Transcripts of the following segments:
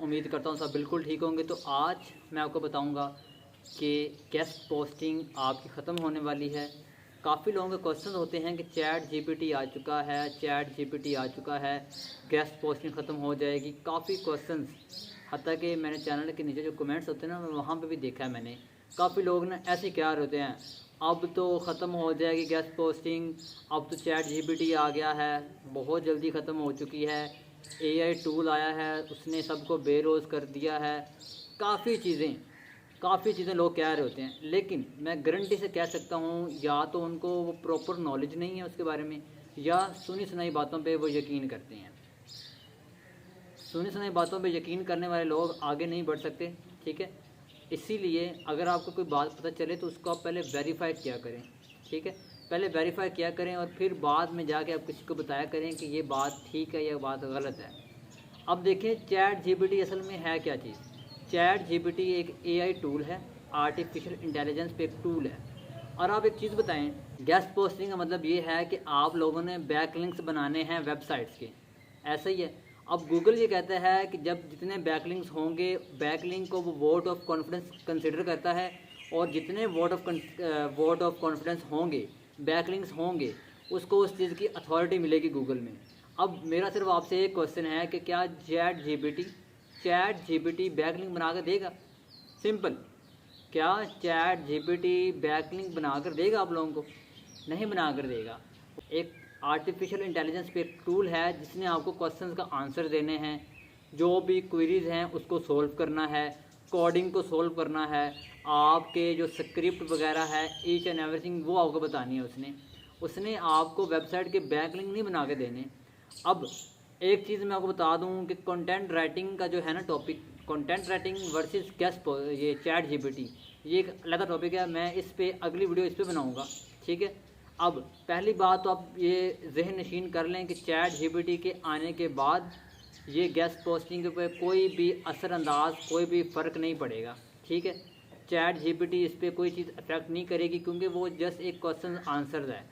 उम्मीद करता हूँ सब बिल्कुल ठीक होंगे। तो आज मैं आपको बताऊँगा कि गेस्ट पोस्टिंग आपकी ख़त्म होने वाली है। काफ़ी लोगों के क्वेश्चन होते हैं कि चैट जीपीटी आ चुका है, चैट जीपीटी आ चुका है, गेस्ट पोस्टिंग ख़त्म हो जाएगी। काफ़ी क्वेश्चंस, हत्ता कि मैंने चैनल के नीचे जो कमेंट्स होते हैं ना, वहाँ पे भी देखा है मैंने। काफ़ी लोग ना ऐसे क्या होते हैं, अब तो ख़त्म हो जाएगी गेस्ट पोस्टिंग, अब तो चैट जीपीटी आ गया है, बहुत जल्दी ख़त्म हो चुकी है, एआई टूल आया है उसने सबको बेरोज़ कर दिया है। काफ़ी चीज़ें लोग कह रहे होते हैं, लेकिन मैं गारंटी से कह सकता हूँ या तो उनको वो प्रॉपर नॉलेज नहीं है उसके बारे में, या सुनी सुनाई बातों पे वो यकीन करते हैं। सुनी सुनाई बातों पे यकीन करने वाले लोग आगे नहीं बढ़ सकते, ठीक है। इसीलिए अगर आपको कोई बात पता चले तो उसको आप पहले वेरीफाई किया करें, ठीक है। पहले वेरीफाई किया करें और फिर बाद में जाके आप किसी को बताया करें कि ये बात ठीक है या बात गलत है। अब देखें चैट जीपीटी असल में है क्या चीज़। चैट जीपीटी एक एआई टूल है, आर्टिफिशियल इंटेलिजेंस पे एक टूल है। और आप एक चीज़ बताएं, गेस्ट पोस्टिंग का मतलब ये है कि आप लोगों ने बैकलिंक्स बनाने हैं वेबसाइट्स के, ऐसा ही है। अब गूगल ये कहता है कि जब जितने बैकलिंक्स होंगे, बैकलिंक को वो वोट ऑफ कॉन्फिडेंस कंसिडर करता है, और जितने वोट ऑफ कॉन्फिडेंस होंगे, बैकलिंक्स होंगे, उसको उस चीज़ की अथॉरिटी मिलेगी गूगल में। अब मेरा सिर्फ आपसे एक क्वेश्चन है कि क्या चैट जीपीटी बैकलिंक बना कर देगा? सिंपल। क्या चैट जीपीटी बैकलिंक बनाकर देगा आप लोगों को? नहीं बना कर देगा। एक आर्टिफिशियल इंटेलिजेंस पे एक टूल है जिसने आपको क्वेश्चंस का आंसर देने हैं, जो भी क्वेरीज हैं उसको सोल्व करना है, कोडिंग को सोल्व करना है, आपके जो स्क्रिप्ट वगैरह है ईच एंड एवरीथिंग वो आपको बतानी है। उसने आपको वेबसाइट के बैकलिंक नहीं बना के देने। अब एक चीज़ मैं आपको बता दूं कि कंटेंट राइटिंग का जो है ना topic, content writing versus guest ये चैट जीपीटी, ये एक अलग टॉपिक है। मैं इस पे अगली वीडियो इस पे बनाऊंगा, ठीक है। अब पहली बात तो आप ये जहन नशीन कर लें कि चैट जीपीटी के आने के बाद ये गेस्ट पोस्टिंग पे कोई भी असरअंदाज, कोई भी फ़र्क नहीं पड़ेगा, ठीक है। चैट जीपीटी इस पर कोई चीज़ अफेक्ट नहीं करेगी, क्योंकि वो जस्ट एक क्वेश्चन आंसर है।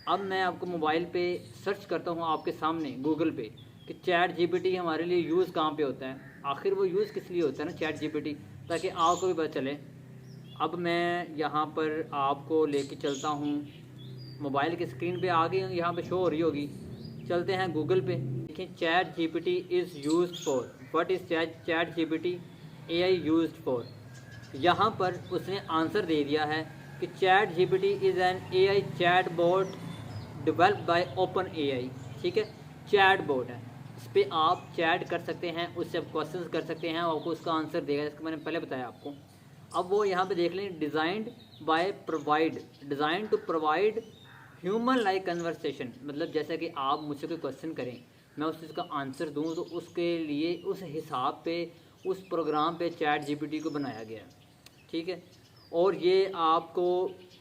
अब मैं आपको मोबाइल पे सर्च करता हूँ आपके सामने गूगल पे कि चैट जीपीटी हमारे लिए यूज़ कहाँ पे होता है, आखिर वो यूज़ किस लिए होता है ना चैट जीपीटी, ताकि आपको भी पता चले। अब मैं यहाँ पर आपको लेके चलता हूँ, मोबाइल की स्क्रीन पे आ गई, यहाँ पे शो हो रही होगी। चलते हैं गूगल पे, देखें chat GPT is used for, what is chat GPT AI used for. यहाँ पर उसने आंसर दे दिया है कि chat GPT is an AI chat bot developed by open AI, ठीक है। चैट बोट है, इस पर आप चैट कर सकते हैं, उससे आप क्वेश्चंस कर सकते हैं, आपको उसका आंसर देगा, जिसका मैंने पहले बताया आपको। अब वो यहाँ पे देख लें, design to provide human like conversation, मतलब जैसे कि आप मुझसे कोई क्वेश्चन करें, मैं उस चीज़ का आंसर दूँ, तो उसके लिए उस हिसाब पे, उस प्रोग्राम पे चैट जीपीटी को बनाया गया है, ठीक है। और ये आपको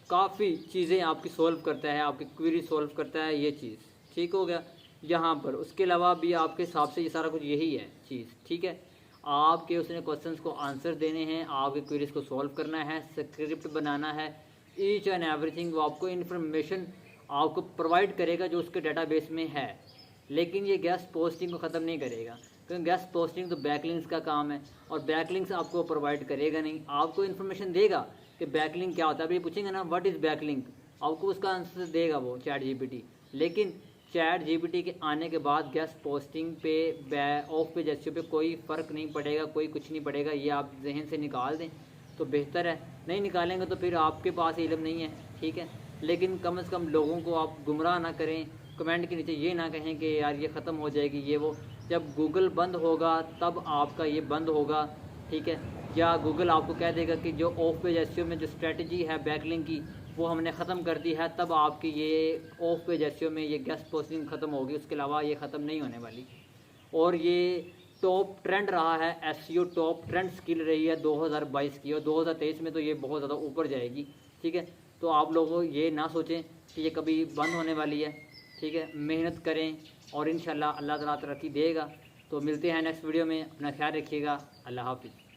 काफ़ी चीज़ें आपकी सॉल्व करता है, आपकी क्वेरी सॉल्व करता है, ये चीज़ ठीक हो गया यहाँ पर। उसके अलावा भी आपके हिसाब से ये सारा कुछ यही है चीज़, ठीक है। आपके उसने क्वेश्चंस को आंसर देने हैं, आपके क्वेरीज को सॉल्व करना है, स्क्रिप्ट बनाना है, ईच एंड एवरीथिंग वो आपको इन्फॉर्मेशन आपको प्रोवाइड करेगा जो उसके डेटाबेस में है। लेकिन ये गेस्ट पोस्टिंग को ख़त्म नहीं करेगा, क्योंकि गेस्ट पोस्टिंग तो बैकलिंक्स का काम है, और बैकलिंक्स आपको प्रोवाइड करेगा नहीं, आपको इन्फॉर्मेशन देगा कि बैकलिंक क्या होता है। अभी पूछेंगे ना व्हाट इज़ बैकलिंक, आपको उसका आंसर देगा वो चैट जीपीटी। लेकिन चैट जीपीटी के आने के बाद गेस्ट पोस्टिंग पे ऑफ पेज एसईओ पे कोई फ़र्क नहीं पड़ेगा, कोई कुछ नहीं पड़ेगा। ये आप जहन से निकाल दें तो बेहतर है, नहीं निकालेंगे तो फिर आपके पास इल्म नहीं है, ठीक है। लेकिन कम से कम लोगों को आप गुमराह ना करें, कमेंट के नीचे ये ना कहें कि यार ये ख़त्म हो जाएगी ये वो। जब गूगल बंद होगा तब आपका ये बंद होगा, ठीक है। या गूगल आपको कह देगा कि जो ऑफ पेज एसईओ में जो स्ट्रेटजी है बैकलिंक की वो हमने ख़त्म कर दी है, तब आपकी ये ऑफ पेज एसईओ में ये गेस्ट पोस्टिंग ख़त्म होगी, उसके अलावा ये ख़त्म नहीं होने वाली। और ये टॉप ट्रेंड रहा है, एसईओ टॉप ट्रेंड स्किल रही है 2022 की, और 2023 में तो ये बहुत ज़्यादा ऊपर जाएगी, ठीक है। तो आप लोगों ये ना सोचें कि ये कभी बंद होने वाली है, ठीक है। मेहनत करें और इंशाल्लाह अल्लाह ताला तरक्की देगा। तो मिलते हैं नेक्स्ट वीडियो में, अपना ख्याल रखिएगा, अल्लाह हाफिज़।